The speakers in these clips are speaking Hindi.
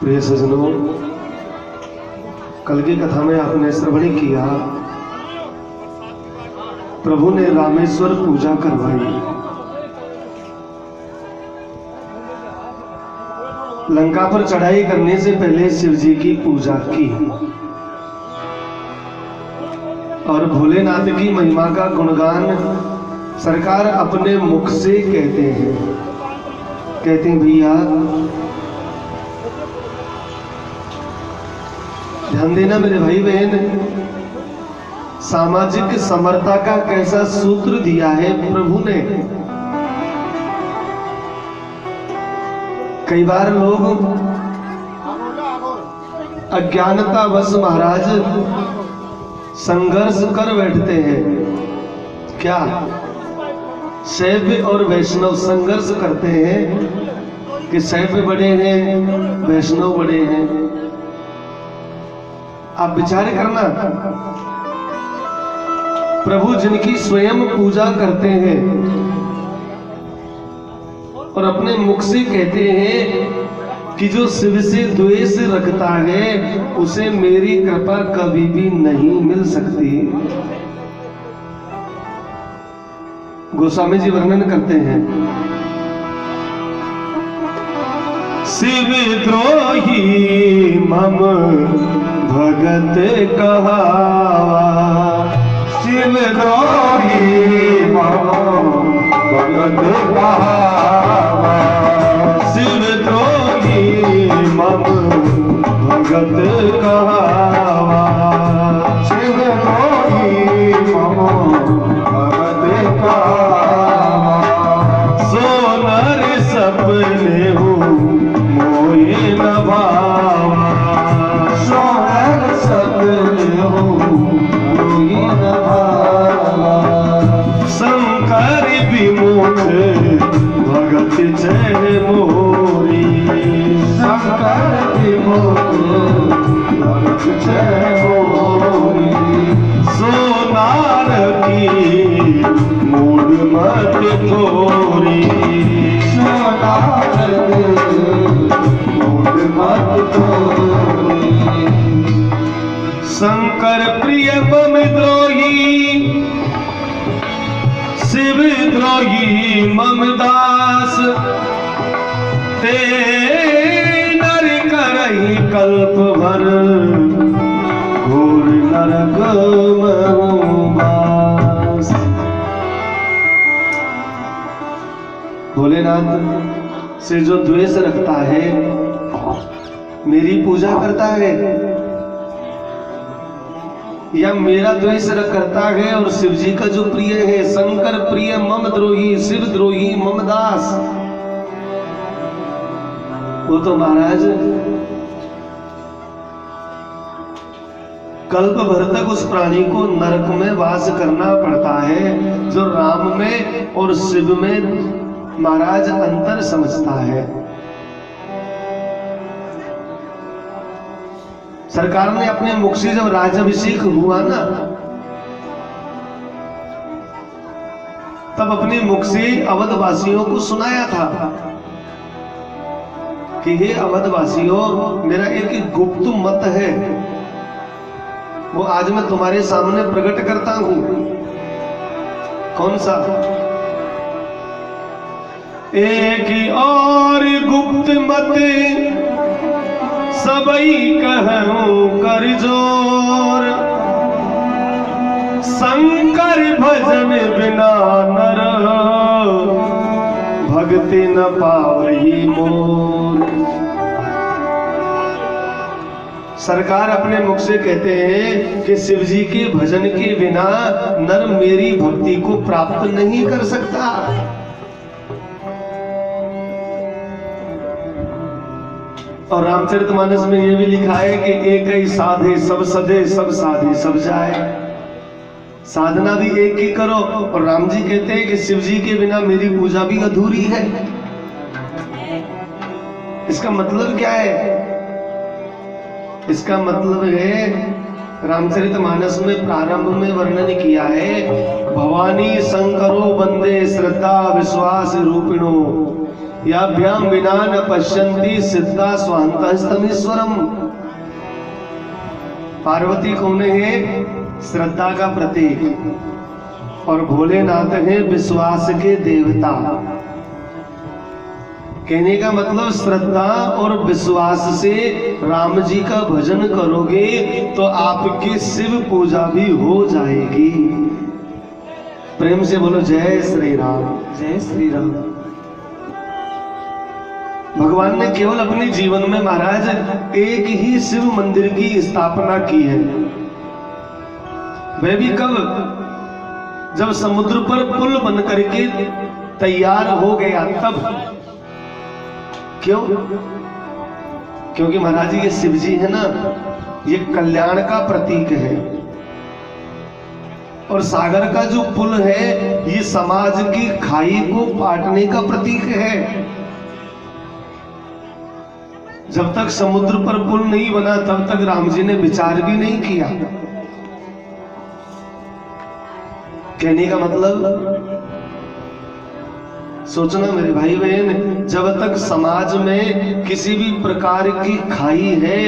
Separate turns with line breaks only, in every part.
प्रिय सज्जनों, कल की कथा में आपने श्रवण किया, प्रभु ने रामेश्वर पूजा करवाई। लंका पर चढ़ाई करने से पहले शिव जी की पूजा की और भोलेनाथ की महिमा का गुणगान सरकार अपने मुख से कहते हैं भैया ध्यान देना मेरे भाई बहन, सामाजिक समरता का कैसा सूत्र दिया है प्रभु ने। कई बार लोग अज्ञानतावश महाराज संघर्ष कर बैठते हैं। क्या शैव और वैष्णव संघर्ष करते हैं कि शैव बड़े हैं वैष्णव बड़े हैं। आप विचार करना, प्रभु जिनकी स्वयं पूजा करते हैं और अपने मुख से कहते हैं कि जो शिव से द्वेष रखता है उसे मेरी कृपा कभी भी नहीं मिल सकती। गोस्वामी जी वर्णन करते हैं, शिव द्रोही मम भगत कहावा, शिव द्रोही मम भगत कहावा, शिव द्रोही मम भगत कहावा, शिव द्रोही मम भगत कहावा, सोनर सपने हूँ मोहे न भावा, सोनर सपने हूँ मोहे न भावा, शंकर विमुख भगत जय मोरी, शंकर विमुख भगत जय मोरी, सोनार की मूड मत तोरी, सोनार मूड मत तोरी, शंकर प्रिय मम द्रोही, शिव द्रोही मम दास, ते नर करही कल्प भर घोर नरक वास। भोलेनाथ से जो द्वेष रखता है मेरी पूजा करता है या मेरा द्वेष करता है और शिव जी का जो प्रिय है, शंकर प्रिय मम द्रोही, शिव द्रोही मम दास, वो तो महाराज कल्प भर तक उस प्राणी को नरक में वास करना पड़ता है जो राम में और शिव में महाराज अंतर समझता है। सरकार ने अपने मुख से जब राज्याभिषेक हुआ ना, तब अपने मुख से अवधवासियों को सुनाया था कि हे अवधवासियों, मेरा एक गुप्त मत है, वो आज मैं तुम्हारे सामने प्रकट करता हूं। कौन सा? एक और गुप्त मत सबई कहूं कर जोर, शंकर भजन बिना नर भक्ति न पावही मोर। सरकार अपने मुख से कहते हैं कि शिव जी के भजन के बिना नर मेरी भक्ति को प्राप्त नहीं कर सकता। और रामचरितमानस में यह भी लिखा है कि एक ही साधे सब सधे, सब साधे सब जाए। साधना भी एक ही करो। और राम जी कहते हैं कि शिव जी के बिना मेरी पूजा भी अधूरी है। इसका मतलब क्या है? इसका मतलब है रामचरितमानस में प्रारंभ में वर्णन किया है, भवानी शंकरो वंदे श्रद्धा विश्वास रूपिणो याभ्याम विना न पश्यन्ति सिद्धा स्वान्तस्तमीश्वरम। पार्वती कौन है? श्रद्धा का प्रतीक, और भोलेनाथ है विश्वास के देवता। कहने का मतलब श्रद्धा और विश्वास से राम जी का भजन करोगे तो आपकी शिव पूजा भी हो जाएगी। प्रेम से बोलो जय श्री राम, जय श्री राम। भगवान ने केवल अपने जीवन में महाराज एक ही शिव मंदिर की स्थापना की है। वह भी कब? जब समुद्र पर पुल बन करके तैयार हो गया तब। क्यों? क्योंकि महाराज ये शिव जी है ना, ये कल्याण का प्रतीक है। और सागर का जो पुल है ये समाज की खाई को पाटने का प्रतीक है। जब तक समुद्र पर पुल नहीं बना तब तक राम जी ने विचार भी नहीं किया। कहने का मतलब सोचना मेरे भाई बहन, जब तक समाज में किसी भी प्रकार की खाई है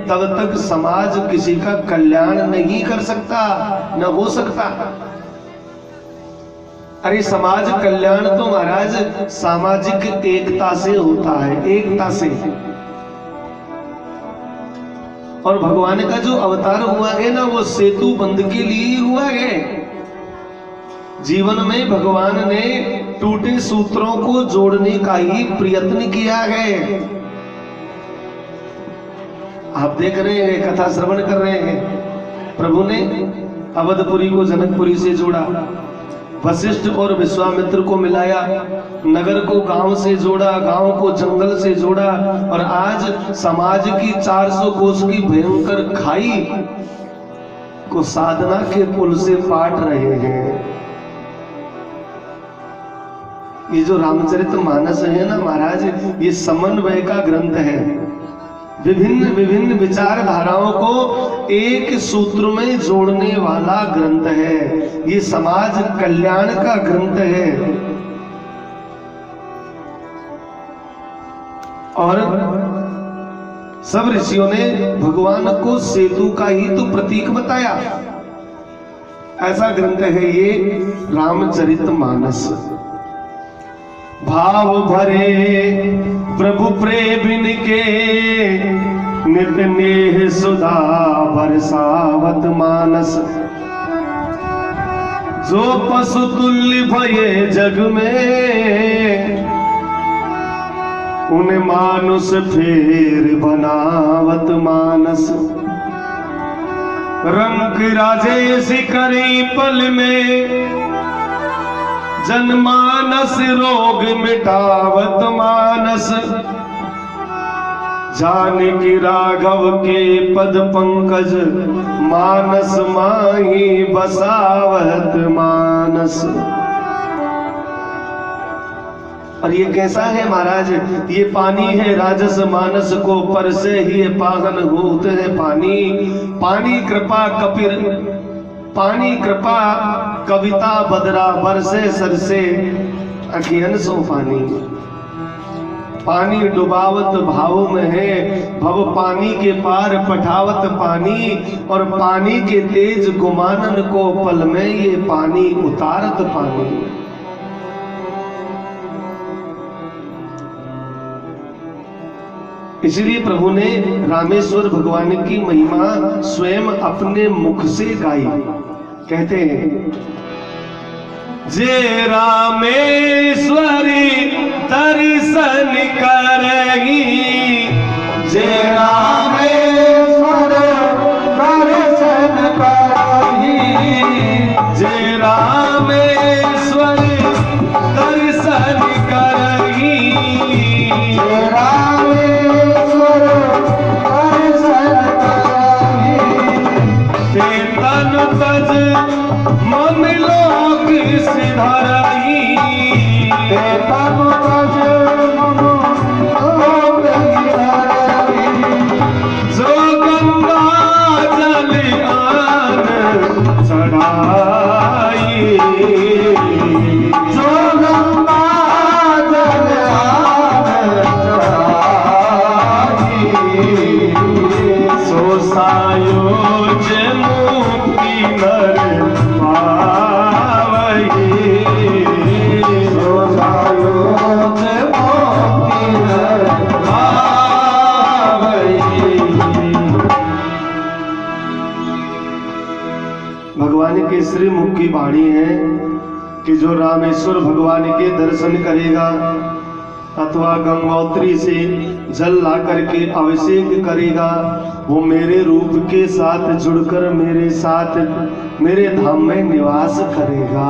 तब तक समाज किसी का कल्याण नहीं कर सकता, न हो सकता। अरे समाज कल्याण तो महाराज सामाजिक एकता से होता है, एकता से। और भगवान का जो अवतार हुआ है ना वो सेतु बंध के लिए हुआ है। जीवन में भगवान ने टूटे सूत्रों को जोड़ने का ही प्रयत्न किया है। आप देख रहे हैं, कथा श्रवण कर रहे हैं। प्रभु ने अवधपुरी को जनकपुरी से जोड़ा, वशिष्ठ और विश्वामित्र को मिलाया, नगर को गांव से जोड़ा, गांव को जंगल से जोड़ा, और आज समाज की 400 कोस की भयंकर खाई को साधना के पुल से पाट रहे हैं। ये जो रामचरितमानस है ना महाराज, ये समन्वय का ग्रंथ है। विभिन्न विभिन्न विचारधाराओं को एक सूत्र में जोड़ने वाला ग्रंथ है। ये समाज कल्याण का ग्रंथ है। और सब ऋषियों ने भगवान को सेतु का ही तो प्रतीक बताया। ऐसा ग्रंथ है ये रामचरितमानस। भाव भरे प्रभु प्रेम के नित नेह सुधा बरसावत मानस। जो पशु तुल्य भये जग में उन्हें मानुष फेर बनावत मानस। रंग राजेश करी पल में जनमानस रोग मिटावत मानस। जानकी राघव के पद पंकज मानस माही बसावत मानस। और ये कैसा है महाराज? ये पानी है राजस मानस को, पर से ही पागल होते हैं पानी। पानी कृपा कपिर, पानी कृपा कविता बदरा बरसे सरसे अखियन सो पानी। पानी डुबावत भाव में है, भव पानी के पार पठावत पानी। और पानी के तेज गुमानन को पल में ये पानी उतारत पानी। इसलिए प्रभु ने रामेश्वर भगवान की महिमा स्वयं अपने मुख से गाई। कहते हैं जे रामेश्वरी दर्शन करही, जे रामेश्वर दर्शन करही, जे रामेश्वर दर्शन करही, जे रामेश्वर दर्शन करही। ते तन तज मन लोक सिधारही, ते तन तज मन लोक सिधारही। सायोज मुक्ति नर पावहि, सो सायोज मुक्ति नर पावहि। भगवान के श्रीमुख की वाणी है कि जो रामेश्वर भगवान के दर्शन करेगा अथवा गंगोत्री से जल ला करके अभिषेक करेगा, वो मेरे रूप के साथ जुड़कर मेरे साथ मेरे धाम में निवास करेगा।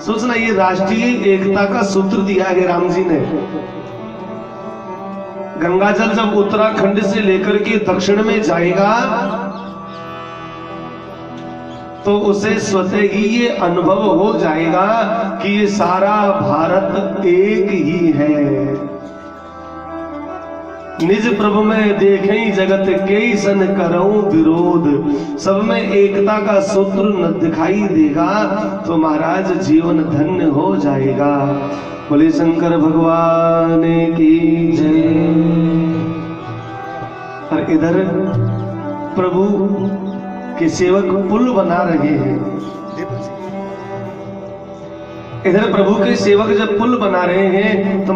सोचना, ये राष्ट्रीय एकता का सूत्र दिया है राम जी ने। गंगा जल जब उत्तराखंड से लेकर के दक्षिण में जाएगा तो उसे स्वतः ही ये अनुभव हो जाएगा कि ये सारा भारत एक ही है। निज प्रभु में देखें जगत के सन करऊं विरोध, सब में एकता का सूत्र न दिखाई देगा तो महाराज जीवन धन्य हो जाएगा। बोले शंकर भगवान की जय। और इधर प्रभु के सेवक पुल बना रहे हैं। इधर प्रभु के सेवक जब पुल बना रहे हैं तो